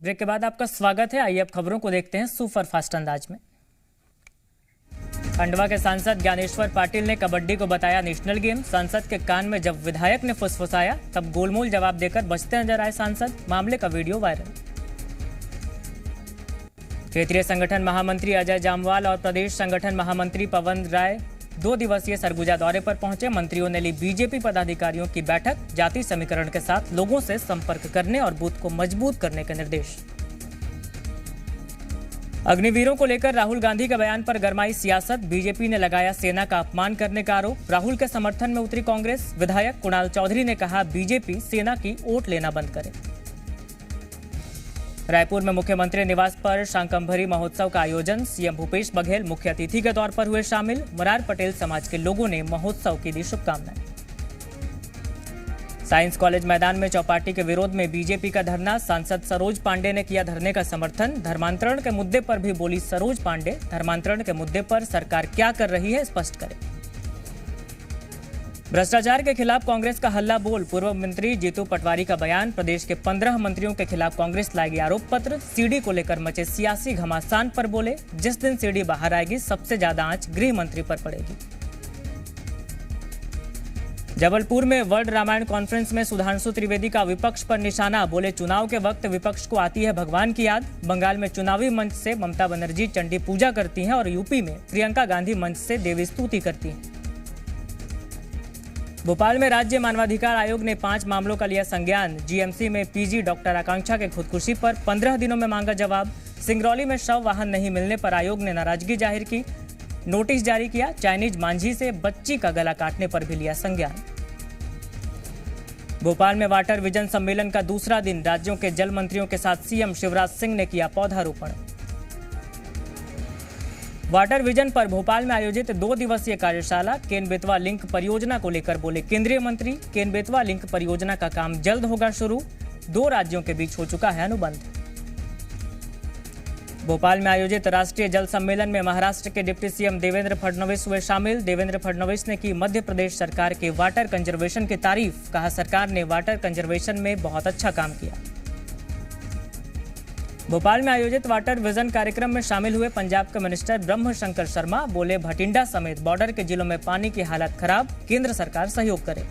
Break के बाद आपका स्वागत है। आइए अब खबरों को देखते हैं सुपर फास्ट अंदाज में। खंडवा के सांसद ज्ञानेश्वर पाटिल ने कबड्डी को बताया नेशनल गेम। सांसद के कान में जब विधायक ने फुसफुसाया तब गोलमोल जवाब देकर बचते नजर आए सांसद। मामले का वीडियो वायरल। क्षेत्रीय संगठन महामंत्री अजय जामवाल और प्रदेश संगठन महामंत्री पवन राय 2 दिवसीय सरगुजा दौरे पर पहुंचे। मंत्रियों ने ली बीजेपी पदाधिकारियों की बैठक। जाति समीकरण के साथ लोगों से संपर्क करने और बूथ को मजबूत करने के निर्देश। अग्निवीरों को लेकर राहुल गांधी के बयान पर गरमाई सियासत। बीजेपी ने लगाया सेना का अपमान करने का आरोप। राहुल के समर्थन में उतरी कांग्रेस। विधायक कुणाल चौधरी ने कहा बीजेपी सेना की ओट लेना बंद करे। रायपुर में मुख्यमंत्री निवास पर शाकंभरी महोत्सव का आयोजन। सीएम भूपेश बघेल मुख्य अतिथि के तौर पर हुए शामिल। मरार पटेल समाज के लोगों ने महोत्सव की दी शुभकामनाएं। साइंस कॉलेज मैदान में चौपाटी के विरोध में बीजेपी का धरना। सांसद सरोज पांडे ने किया धरने का समर्थन। धर्मांतरण के मुद्दे पर भी बोली सरोज पांडे। धर्मांतरण के मुद्दे पर सरकार क्या कर रही है स्पष्ट करें। भ्रष्टाचार के खिलाफ कांग्रेस का हल्ला बोल। पूर्व मंत्री जीतू पटवारी का बयान। प्रदेश के 15 मंत्रियों के खिलाफ कांग्रेस लाएगी आरोप पत्र। सीडी को लेकर मचे सियासी घमासान पर बोले जिस दिन सीडी बाहर आएगी सबसे ज्यादा आंच गृह मंत्री पर पड़ेगी। जबलपुर में वर्ल्ड रामायण कॉन्फ्रेंस में सुधांशु त्रिवेदी का विपक्ष पर निशाना। बोले चुनाव के वक्त विपक्ष को आती है भगवान की याद। बंगाल में चुनावी मंच से ममता बनर्जी चंडी पूजा करती हैं और यूपी में प्रियंका गांधी मंच से देवी स्तुति करती हैं। भोपाल में राज्य मानवाधिकार आयोग ने 5 मामलों का लिया संज्ञान। जीएमसी में पीजी डॉक्टर आकांक्षा के खुदकुशी पर 15 दिनों में मांगा जवाब। सिंगरौली में शव वाहन नहीं मिलने पर आयोग ने नाराजगी जाहिर की। नोटिस जारी किया। चाइनीज मांझी से बच्ची का गला काटने पर भी लिया संज्ञान। भोपाल में वाटर विजन सम्मेलन का दूसरा दिन। राज्यों के जल मंत्रियों के साथ सीएम शिवराज सिंह ने किया पौधारोपण। वाटर विजन पर भोपाल में आयोजित 2 दिवसीय कार्यशाला। केन बेतवा लिंक परियोजना को लेकर बोले केंद्रीय मंत्री। केन बेतवा लिंक परियोजना का काम जल्द होगा शुरू। 2 राज्यों के बीच हो चुका है अनुबंध। भोपाल में आयोजित राष्ट्रीय जल सम्मेलन में महाराष्ट्र के डिप्टी सीएम देवेंद्र फडणवीस हुए शामिल। देवेंद्र फडणवीस ने की मध्य प्रदेश सरकार के वाटर कंजर्वेशन की तारीफ। कहा सरकार ने वाटर कंजर्वेशन में बहुत अच्छा काम किया। भोपाल में आयोजित वाटर विजन कार्यक्रम में शामिल हुए पंजाब के मिनिस्टर ब्रह्म शंकर शर्मा। बोले भटिंडा समेत बॉर्डर के जिलों में पानी की हालत खराब। केंद्र सरकार सहयोग करे।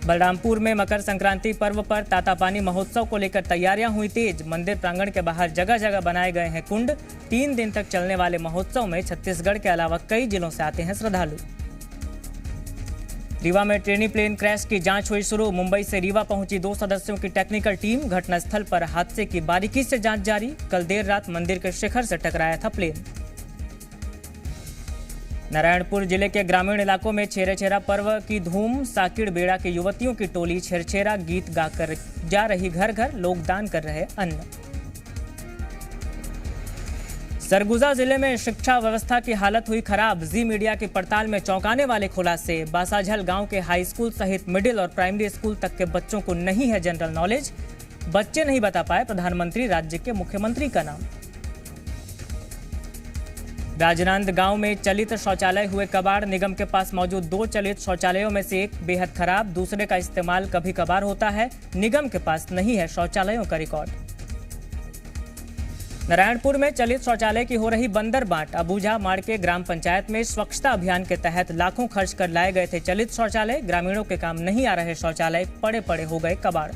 बलरामपुर में मकर संक्रांति पर्व पर तातापानी महोत्सव को लेकर तैयारियां हुई तेज। मंदिर प्रांगण के बाहर जगह जगह बनाए गए हैं कुंड। 3 दिन तक चलने वाले महोत्सव में छत्तीसगढ़ के अलावा कई जिलों से आते हैं श्रद्धालु। रीवा में ट्रेनी प्लेन क्रैश की जांच हुई शुरू। मुंबई से रीवा पहुंची 2 सदस्यों की टेक्निकल टीम। घटनास्थल पर हादसे की बारीकी से जांच जारी। कल देर रात मंदिर के शिखर से टकराया था प्लेन। नारायणपुर जिले के ग्रामीण इलाकों में छेरछेरा पर्व की धूम। साकिड़ बेड़ा की युवतियों की टोली छेरछेरा गीत गाकर जा रही घर घर। लोग दान कर रहे अन्न। सरगुजा जिले में शिक्षा व्यवस्था की हालत हुई खराब। जी मीडिया की पड़ताल में चौंकाने वाले खुलासे। बासाझल गांव के हाई स्कूल सहित मिडिल और प्राइमरी स्कूल तक के बच्चों को नहीं है जनरल नॉलेज। बच्चे नहीं बता पाए प्रधानमंत्री राज्य के मुख्यमंत्री का नाम। राजनांद गांव में चलित शौचालय हुए कबाड़। निगम के पास मौजूद 2 चलित शौचालयों में से एक बेहद खराब। दूसरे का इस्तेमाल कभी कभार होता है। निगम के पास नहीं है शौचालयों का रिकॉर्ड। नारायणपुर में चलित शौचालय की हो रही बंदर बांट। अबूझा माड़ के ग्राम पंचायत में स्वच्छता अभियान के तहत लाखों खर्च कर लाए गए थे चलित शौचालय। ग्रामीणों के काम नहीं आ रहे शौचालय पड़े पड़े हो गए कबाड़।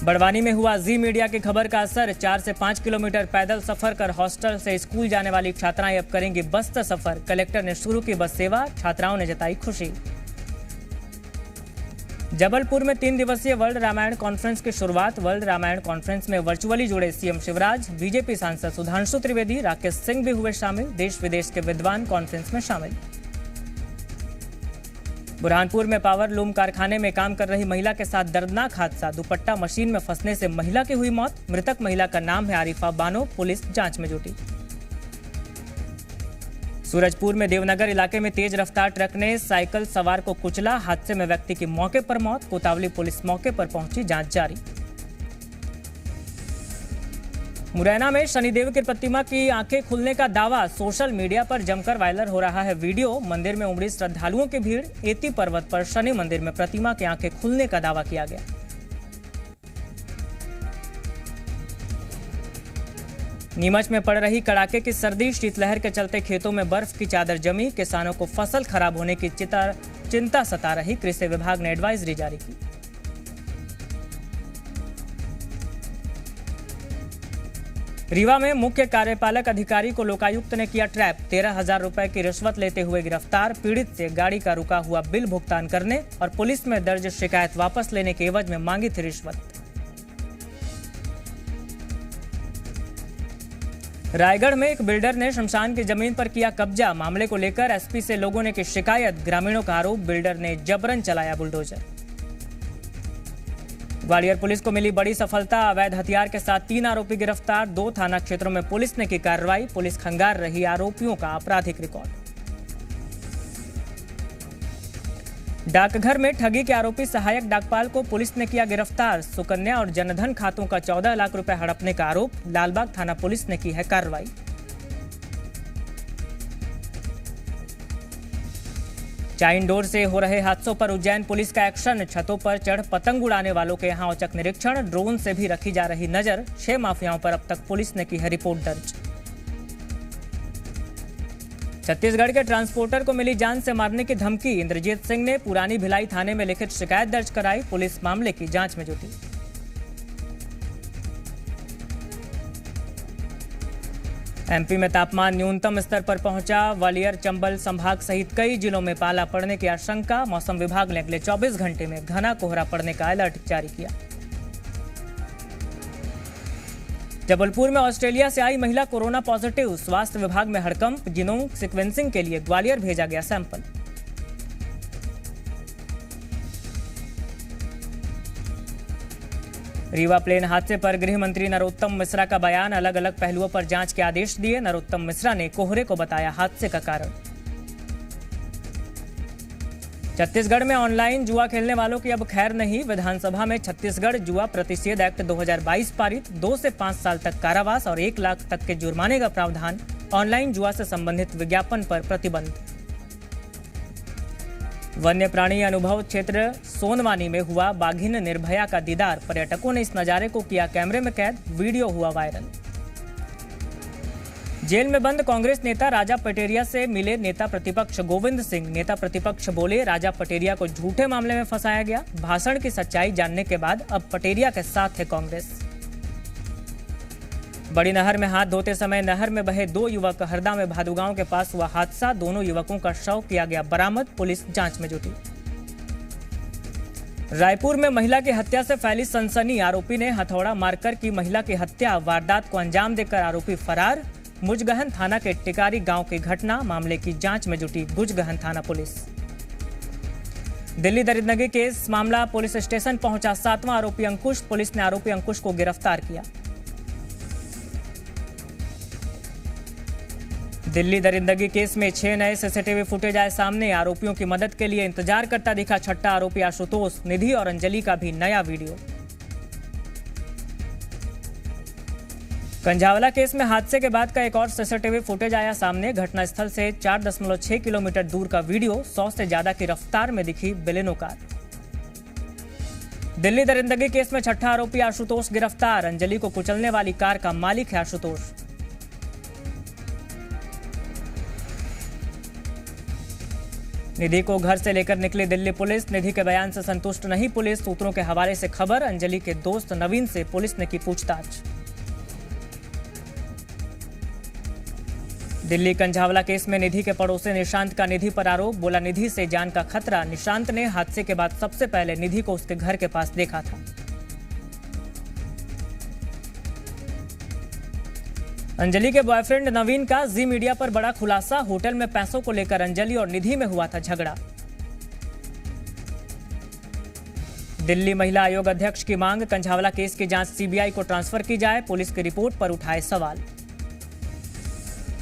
बड़वानी में हुआ जी मीडिया की खबर का असर। 4 से 5 किलोमीटर पैदल सफर कर हॉस्टल से स्कूल जाने वाली छात्राएं अब करेंगी बस से सफर। कलेक्टर ने शुरू की बस सेवा। छात्राओं ने जताई खुशी। जबलपुर में 3 दिवसीय वर्ल्ड रामायण कॉन्फ्रेंस की शुरुआत। वर्ल्ड रामायण कॉन्फ्रेंस में वर्चुअली जुड़े सीएम शिवराज। बीजेपी सांसद सुधांशु त्रिवेदी, राकेश सिंह भी हुए शामिल। देश विदेश के विद्वान कॉन्फ्रेंस में शामिल। बुरहानपुर में पावर लूम कारखाने में काम कर रही महिला के साथ दर्दनाक हादसा। दुपट्टा मशीन में फंसने से महिला की हुई मौत। मृतक महिला का नाम है आरिफा बानो। पुलिस जांच में जुटी। सूरजपुर में देवनगर इलाके में तेज रफ्तार ट्रक ने साइकिल सवार को कुचला। हादसे में व्यक्ति की मौके पर मौत। कोतावली पुलिस मौके पर पहुंची, जांच जारी। मुरैना में शनिदेव की प्रतिमा की आंखें खुलने का दावा सोशल मीडिया पर जमकर वायरल हो रहा है। वीडियो मंदिर में उमड़ी श्रद्धालुओं की भीड़। एती पर्वत पर शनि मंदिर में प्रतिमा की आंखें खुलने का दावा किया गया। नीमच में पड़ रही कड़ाके की सर्दी, शीतलहर के चलते खेतों में बर्फ की चादर जमी। किसानों को फसल खराब होने की चिंता सता रही। कृषि विभाग ने एडवाइजरी जारी की। रीवा में मुख्य कार्यपालक अधिकारी को लोकायुक्त ने किया ट्रैप। 13,000 रुपए की रिश्वत लेते हुए गिरफ्तार। पीड़ित से गाड़ी का रुका हुआ बिल भुगतान करने और पुलिस में दर्ज शिकायत वापस लेने के एवज में मांगी थी रिश्वत। रायगढ़ में एक बिल्डर ने शमशान की जमीन पर किया कब्जा। मामले को लेकर एसपी से लोगों ने की शिकायत। ग्रामीणों का आरोप, बिल्डर ने जबरन चलाया बुलडोजर। ग्वालियर पुलिस को मिली बड़ी सफलता। अवैध हथियार के साथ 3 आरोपी गिरफ्तार। 2 थाना क्षेत्रों में पुलिस ने की कार्रवाई। पुलिस खंगार रही आरोपियों का आपराधिक रिकॉर्ड। डाकघर में ठगी के आरोपी सहायक डाकपाल को पुलिस ने किया गिरफ्तार। सुकन्या और जनधन खातों का 14 लाख रुपए हड़पने का आरोप। लालबाग थाना पुलिस ने की है कार्रवाई। चाइन डोर से हो रहे हादसों पर उज्जैन पुलिस का एक्शन। छतों पर चढ़ पतंग उड़ाने वालों के यहां औचक निरीक्षण। ड्रोन से भी रखी जा रही नजर। 6 माफियाओं पर अब तक पुलिस ने की है रिपोर्ट दर्ज। छत्तीसगढ़ के ट्रांसपोर्टर को मिली जान से मारने की धमकी। इंद्रजीत सिंह ने पुरानी भिलाई थाने में लिखित शिकायत दर्ज कराई। पुलिस मामले की जांच में जुटी। एमपी में तापमान न्यूनतम स्तर पर पहुंचा। ग्वालियर, चंबल संभाग सहित कई जिलों में पाला पड़ने की आशंका। मौसम विभाग ने अगले 24 घंटे में घना कोहरा पड़ने का अलर्ट जारी किया। जबलपुर में ऑस्ट्रेलिया से आई महिला कोरोना पॉजिटिव। स्वास्थ्य विभाग में हड़कंप। जीनोम सीक्वेंसिंग के लिए ग्वालियर भेजा गया सैंपल। रीवा प्लेन हादसे पर गृह मंत्री नरोत्तम मिश्रा का बयान। अलग अलग पहलुओं पर जांच के आदेश दिए। नरोत्तम मिश्रा ने कोहरे को बताया हादसे का कारण। छत्तीसगढ़ में ऑनलाइन जुआ खेलने वालों की अब खैर नहीं। विधानसभा में छत्तीसगढ़ जुआ प्रतिषेध एक्ट 2022 पारित। 2 से 5 साल तक कारावास और 1 लाख तक के जुर्माने का प्रावधान। ऑनलाइन जुआ से संबंधित विज्ञापन पर प्रतिबंध। वन्य प्राणी अनुभव क्षेत्र सोनवानी में हुआ बाघिन निर्भया का दीदार। पर्यटकों ने इस नजारे को किया कैमरे में कैद। वीडियो हुआ वायरल। जेल में बंद कांग्रेस नेता राजा पटेरिया से मिले नेता प्रतिपक्ष गोविंद सिंह। नेता प्रतिपक्ष बोले राजा पटेरिया को झूठे मामले में फंसाया गया। भाषण की सच्चाई जानने के बाद अब पटेरिया के साथ है कांग्रेस। बड़ी नहर में हाथ धोते समय नहर में बहे 2 युवक। हरदा में भादुगांव के पास हुआ हादसा। दोनों युवकों का शव किया गया बरामद। पुलिस जांच में जुटी। रायपुर में महिला की हत्या से फैली सनसनी। आरोपी ने हथौड़ा मारकर की महिला की हत्या। वारदात को अंजाम देकर आरोपी फरार। मुजगहन थाना के टिकारी गांव की घटना। मामले की जांच में जुटी गुजगहन थाना पुलिस। दिल्ली दरिंदगी केस मामला पुलिस स्टेशन पहुंचा। 7वां आरोपी अंकुश। पुलिस ने आरोपी अंकुश को गिरफ्तार किया। दिल्ली दरिंदगी केस में 6 नए सीसीटीवी फुटेज आए सामने। आरोपियों की मदद के लिए इंतजार करता दिखा छठा आरोपी आशुतोष। निधि और अंजलि का भी नया वीडियो। कंझावला केस में हादसे के बाद का एक और सीसीटीवी फुटेज आया सामने। घटनास्थल से 4.6 किलोमीटर दूर का वीडियो। 100 से ज्यादा की रफ्तार में दिखी बेलेनो कार। दिल्ली दरिंदगी केस में छठा आरोपी आशुतोष गिरफ्तार। अंजलि को कुचलने वाली कार का मालिक है आशुतोष। निधि को घर से लेकर निकली दिल्ली पुलिस। निधि के बयान से संतुष्ट नहीं पुलिस। सूत्रों के हवाले से खबर। अंजलि के दोस्त नवीन से पुलिस ने की पूछताछ। दिल्ली कंझावला केस में निधि के पड़ोसी निशांत का निधि पर आरोप। बोला निधि से जान का खतरा। निशांत ने हादसे के बाद सबसे पहले निधि को उसके घर के पास देखा था। अंजलि के बॉयफ्रेंड नवीन का जी मीडिया पर बड़ा खुलासा। होटल में पैसों को लेकर अंजलि और निधि में हुआ था झगड़ा। दिल्ली महिला आयोग अध्यक्ष की मांग। कंझावला केस की जांच सीबीआई को ट्रांसफर की जाए। पुलिस की रिपोर्ट पर उठाए सवाल।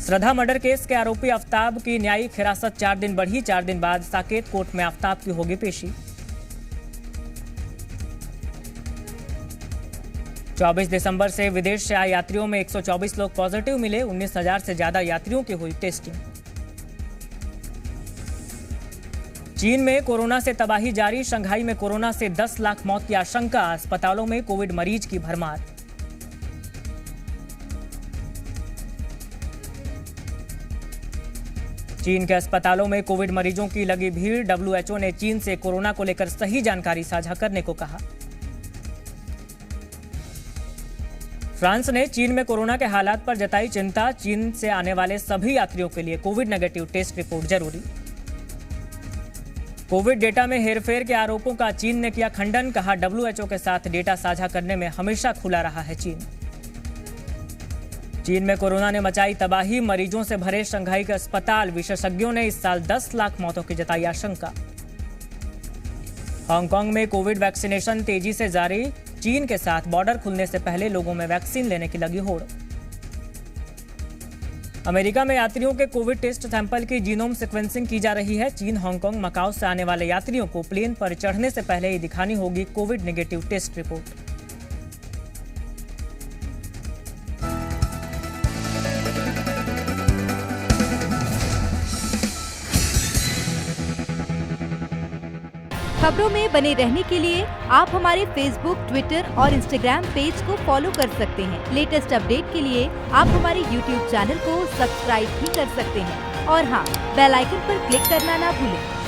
श्रद्धा मर्डर केस के आरोपी आफ्ताब की न्यायिक हिरासत 4 दिन बढ़ी। 4 दिन बाद साकेत कोर्ट में आफ्ताब की होगी पेशी। 24 दिसंबर से विदेश से आए यात्रियों में 124 लोग पॉजिटिव मिले। 19,000 से ज्यादा यात्रियों की हुई टेस्टिंग। चीन में कोरोना से तबाही जारी। शंघाई में कोरोना से 10 लाख मौत की आशंका। अस्पतालों में कोविड मरीज की भरमार। चीन के अस्पतालों में कोविड मरीजों की लगी भीड़। WHO ने चीन से कोरोना को लेकर सही जानकारी साझा करने को कहा। फ्रांस ने चीन में कोरोना के हालात पर जताई चिंता। चीन से आने वाले सभी यात्रियों के लिए कोविड नेगेटिव टेस्ट रिपोर्ट जरूरी। कोविड डेटा में हेरफेर के आरोपों का चीन ने किया खंडन। कहा, WHO के साथ डेटा साझा करने में हमेशा खुला रहा है चीन। चीन में कोरोना ने मचाई तबाही। मरीजों से भरे शंघाई के अस्पताल। विशेषज्ञों ने इस साल 10 लाख मौतों की जताई आशंका। हांगकांग में कोविड वैक्सीनेशन तेजी से जारी। चीन के साथ बॉर्डर खुलने से पहले लोगों में वैक्सीन लेने की लगी होड़। अमेरिका में यात्रियों के कोविड टेस्ट सैंपल की जीनोम सीक्वेंसिंग की जा रही है। चीन, हांगकांग, मकाओ से आने वाले यात्रियों को प्लेन पर चढ़ने से पहले ही दिखानी होगी कोविड नेगेटिव टेस्ट रिपोर्ट। खबरों में बने रहने के लिए आप हमारे फेसबुक, ट्विटर और इंस्टाग्राम पेज को फॉलो कर सकते हैं। लेटेस्ट अपडेट के लिए आप हमारे यूट्यूब चैनल को सब्सक्राइब भी कर सकते हैं और हाँ, बेल आइकन पर क्लिक करना ना भूलें।